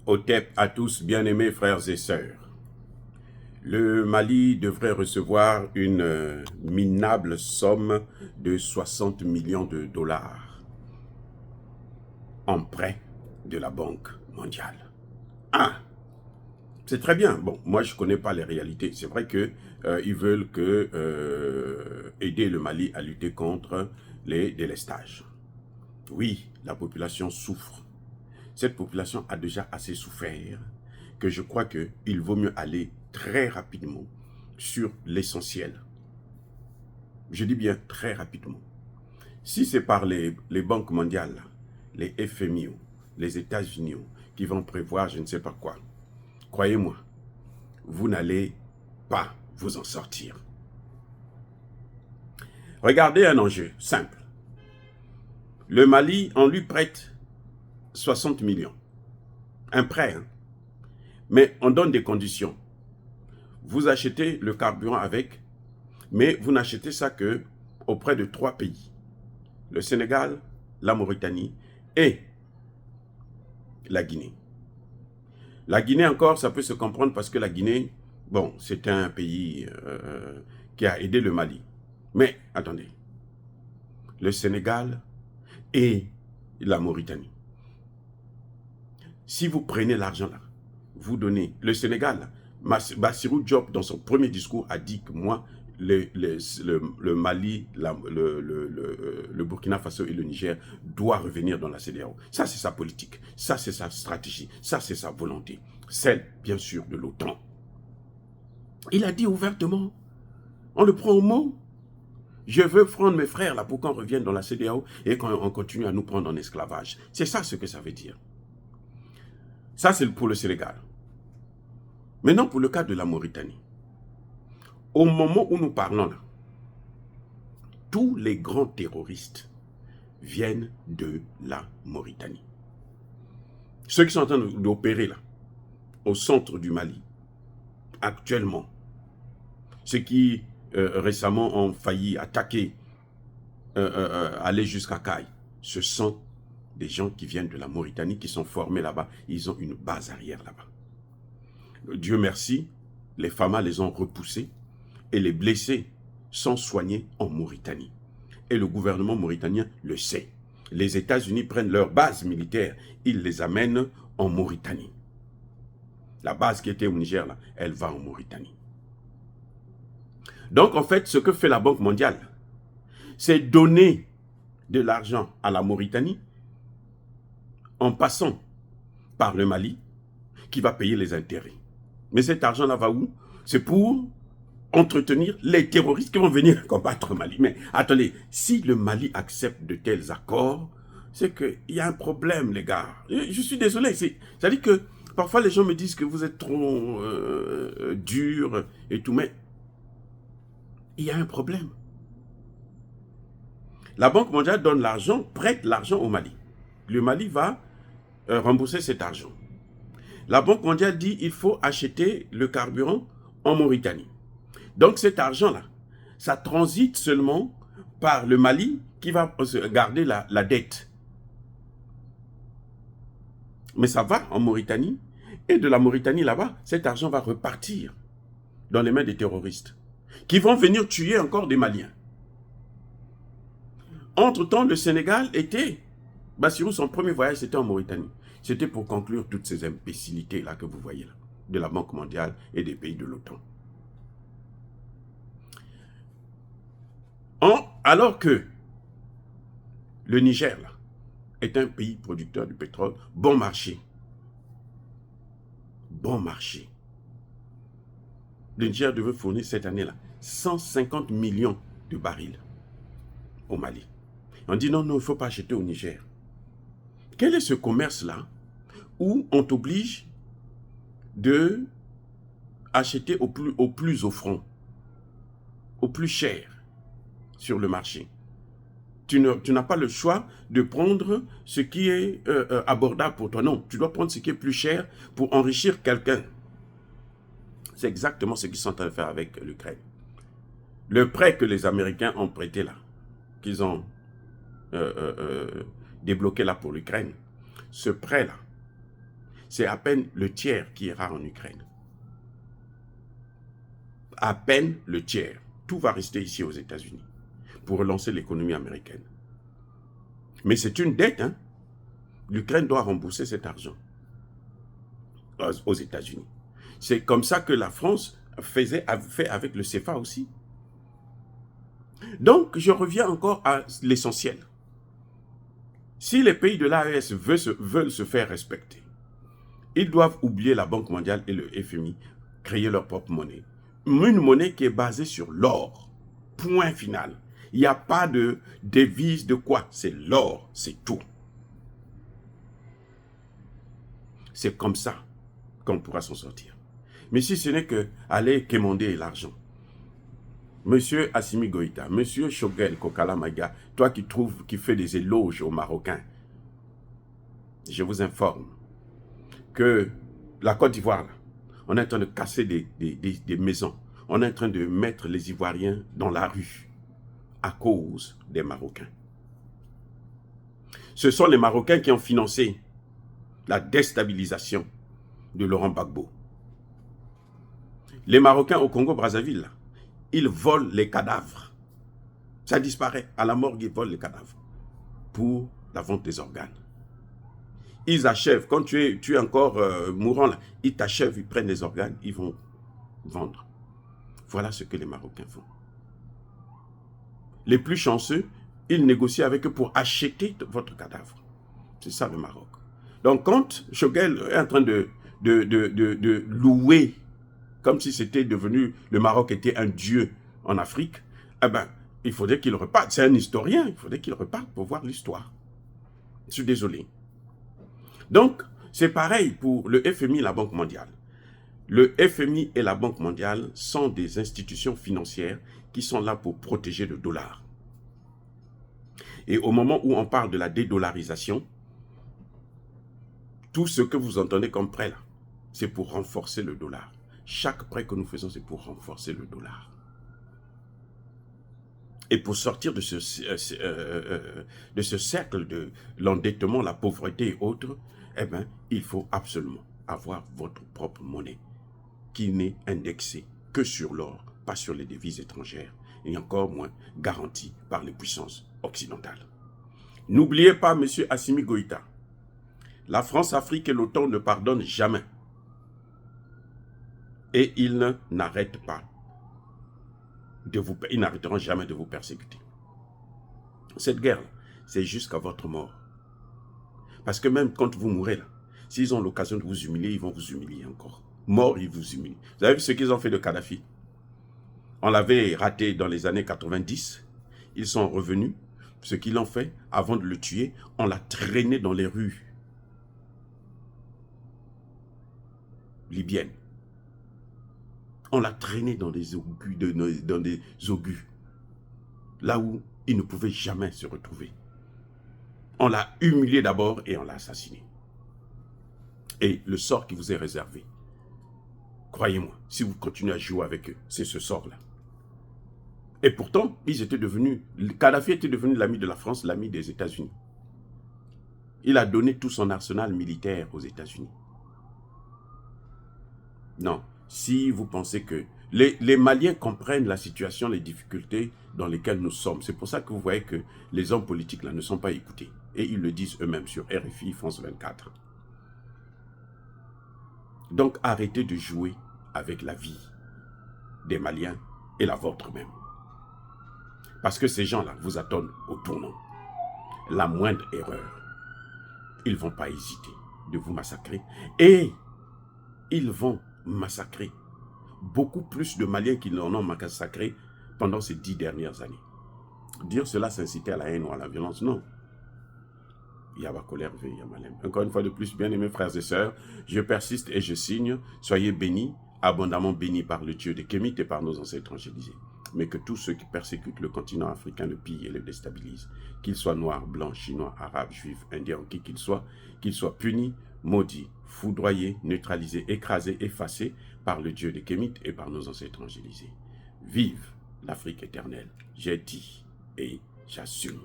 Otep à tous, bien-aimés frères et sœurs. Le Mali devrait recevoir une minable somme de 60 millions de dollars en prêt de la Banque mondiale. Ah, c'est très bien. Bon, moi je ne connais pas les réalités. C'est vrai que ils veulent aider le Mali à lutter contre les délestages. Oui, la population souffre. Cette population a déjà assez souffert que je crois qu'il vaut mieux aller très rapidement sur l'essentiel. Je dis bien très rapidement. Si c'est par les banques mondiales, les FMI, les États-Unis qui vont prévoir je ne sais pas quoi, croyez-moi, vous n'allez pas vous en sortir. Regardez un enjeu simple. Le Mali, on lui prête 60 millions. Un prêt, hein? Mais on donne des conditions. Vous achetez le carburant avec, mais vous n'achetez ça que auprès de 3 pays. Le Sénégal, la Mauritanie et la Guinée. La Guinée encore, ça peut se comprendre parce que la Guinée, bon, c'est un pays qui a aidé le Mali. Mais, attendez, le Sénégal et la Mauritanie. Si vous prenez l'argent là, vous donnez, le Sénégal, Bassirou Diop, dans son premier discours, a dit que moi, le Mali, le Burkina Faso et le Niger doivent revenir dans la CEDEAO. Ça, c'est sa politique. Ça, c'est sa stratégie. Ça, c'est sa volonté. Celle, bien sûr, de l'OTAN. Il a dit ouvertement, on le prend au mot. Je veux prendre mes frères là pour qu'on revienne dans la CEDEAO et qu'on continue à nous prendre en esclavage. C'est ça ce que ça veut dire. Ça, c'est pour le Sénégal. Maintenant, pour le cas de la Mauritanie. Au moment où nous parlons là, tous les grands terroristes viennent de la Mauritanie. Ceux qui sont en train d'opérer là, au centre du Mali, actuellement, ceux qui récemment ont failli attaquer, aller jusqu'à Caille, ce sont des gens qui viennent de la Mauritanie, qui sont formés là-bas, ils ont une base arrière là-bas. Dieu merci, les FAMA les ont repoussés et les blessés sont soignés en Mauritanie. Et le gouvernement mauritanien le sait. Les États-Unis prennent leur base militaire, ils les amènent en Mauritanie. La base qui était au Niger, là, elle va en Mauritanie. Donc, en fait, ce que fait la Banque mondiale, c'est donner de l'argent à la Mauritanie en passant par le Mali, qui va payer les intérêts. Mais cet argent-là va où? C'est pour entretenir les terroristes qui vont venir combattre le Mali. Mais attendez, si le Mali accepte de tels accords, c'est qu'il y a un problème, les gars. Je suis désolé. C'est-à-dire que parfois les gens me disent que vous êtes trop dur et tout, mais il y a un problème. La Banque mondiale donne l'argent, prête l'argent au Mali. Le Mali va rembourser cet argent. La Banque mondiale dit qu'il faut acheter le carburant en Mauritanie. Donc cet argent-là, ça transite seulement par le Mali qui va garder la dette. Mais ça va en Mauritanie, et de la Mauritanie là-bas, cet argent va repartir dans les mains des terroristes, qui vont venir tuer encore des Maliens. Entre-temps, le Sénégal était, Bassirou, son premier voyage, c'était en Mauritanie. C'était pour conclure toutes ces imbécilités-là que vous voyez là, de la Banque mondiale et des pays de l'OTAN. Alors que le Niger là, est un pays producteur de pétrole, bon marché. Bon marché. Le Niger devait fournir cette année-là 150 millions de barils au Mali. On dit non, il ne faut pas acheter au Niger. Quel est ce commerce-là où on t'oblige de acheter au plus offrant, au plus cher sur le marché? Tu n'as pas le choix de prendre ce qui est abordable pour toi. Non, tu dois prendre ce qui est plus cher pour enrichir quelqu'un. C'est exactement ce qu'ils sont en train de faire avec l'Ukraine. Le prêt que les Américains ont prêté là, qu'ils ont débloqué là pour l'Ukraine, ce prêt-là, c'est à peine le tiers qui ira en Ukraine. À peine le tiers. Tout va rester ici aux États-Unis pour relancer l'économie américaine. Mais c'est une dette, hein. L'Ukraine doit rembourser cet argent aux États-Unis. C'est comme ça que la France a fait avec le CFA aussi. Donc, je reviens encore à l'essentiel. Si les pays de l'AES veulent se faire respecter, ils doivent oublier la Banque mondiale et le FMI, créer leur propre monnaie. Une monnaie qui est basée sur l'or. Point final. Il n'y a pas de devise de quoi. C'est l'or, c'est tout. C'est comme ça qu'on pourra s'en sortir. Mais si ce n'est que aller quémander l'argent. Monsieur Assimi Goïta, monsieur Choguel Kokala Maïga, toi qui fais des éloges aux Marocains, je vous informe que la Côte d'Ivoire, on est en train de casser des maisons. On est en train de mettre les Ivoiriens dans la rue à cause des Marocains. Ce sont les Marocains qui ont financé la déstabilisation de Laurent Gbagbo. Les Marocains au Congo-Brazzaville, ils volent les cadavres. Ça disparaît. À la morgue, ils volent les cadavres pour la vente des organes. Ils achèvent. Quand tu es encore mourant, là, ils t'achèvent, ils prennent les organes, ils vont vendre. Voilà ce que les Marocains font. Les plus chanceux, ils négocient avec eux pour acheter votre cadavre. C'est ça le Maroc. Donc quand Choguel est en train de louer, comme si c'était devenu, le Maroc était un dieu en Afrique, eh ben, il faudrait qu'il reparte. C'est un historien, il faudrait qu'il reparte pour voir l'histoire. Je suis désolé. Donc, c'est pareil pour le FMI et la Banque mondiale. Le FMI et la Banque mondiale sont des institutions financières qui sont là pour protéger le dollar. Et au moment où on parle de la dédollarisation, tout ce que vous entendez comme prêt là, c'est pour renforcer le dollar. Chaque prêt que nous faisons, c'est pour renforcer le dollar. Et pour sortir de ce cercle de l'endettement, la pauvreté et autres, eh bien, il faut absolument avoir votre propre monnaie qui n'est indexée que sur l'or, pas sur les devises étrangères, et encore moins garantie par les puissances occidentales. N'oubliez pas, M. Assimi Goïta, la France-Afrique et l'OTAN ne pardonnent jamais. Et ils n'arrêtent pas. Ils n'arrêteront jamais de vous persécuter. Cette guerre, c'est jusqu'à votre mort. Parce que même quand vous mourrez là, s'ils ont l'occasion de vous humilier, ils vont vous humilier encore. Mort, ils vous humilient. Vous avez vu ce qu'ils ont fait de Kadhafi? On l'avait raté dans les années 90. Ils sont revenus. Ce qu'ils ont fait, avant de le tuer, on l'a traîné dans les rues libyennes. On l'a traîné dans des obus, là où il ne pouvait jamais se retrouver. On l'a humilié d'abord et on l'a assassiné. Et le sort qui vous est réservé, croyez-moi, si vous continuez à jouer avec eux, c'est ce sort-là. Et pourtant, Kadhafi était devenu l'ami de la France, l'ami des États-Unis. Il a donné tout son arsenal militaire aux États-Unis. Non. Si vous pensez que les Maliens comprennent la situation, les difficultés dans lesquelles nous sommes, c'est pour ça que vous voyez que les hommes politiques là ne sont pas écoutés. Et ils le disent eux-mêmes sur RFI, France 24. Donc arrêtez de jouer avec la vie des Maliens et la vôtre même. Parce que ces gens-là vous attendent au tournant. La moindre erreur, ils ne vont pas hésiter de vous massacrer. Et ils vont massacrer beaucoup plus de Maliens qu'ils n'en ont massacré pendant ces 10 dernières années. Dire cela, c'est inciter à la haine ou à la violence, non. Yaba colère, Yamalem. Encore une fois de plus, bien-aimés frères et sœurs, je persiste et je signe. Soyez bénis, abondamment bénis par le Dieu des Kémites et par nos ancêtres angélisés. Mais que tous ceux qui persécutent le continent africain le pillent et le déstabilisent, qu'ils soient noirs, blancs, chinois, arabes, juifs, indiens, qui qu'ils soient punis, maudits, foudroyés, neutralisés, écrasés, effacés par le Dieu des Kémites et par nos ancêtres angélisés. Vive l'Afrique éternelle, j'ai dit et j'assume.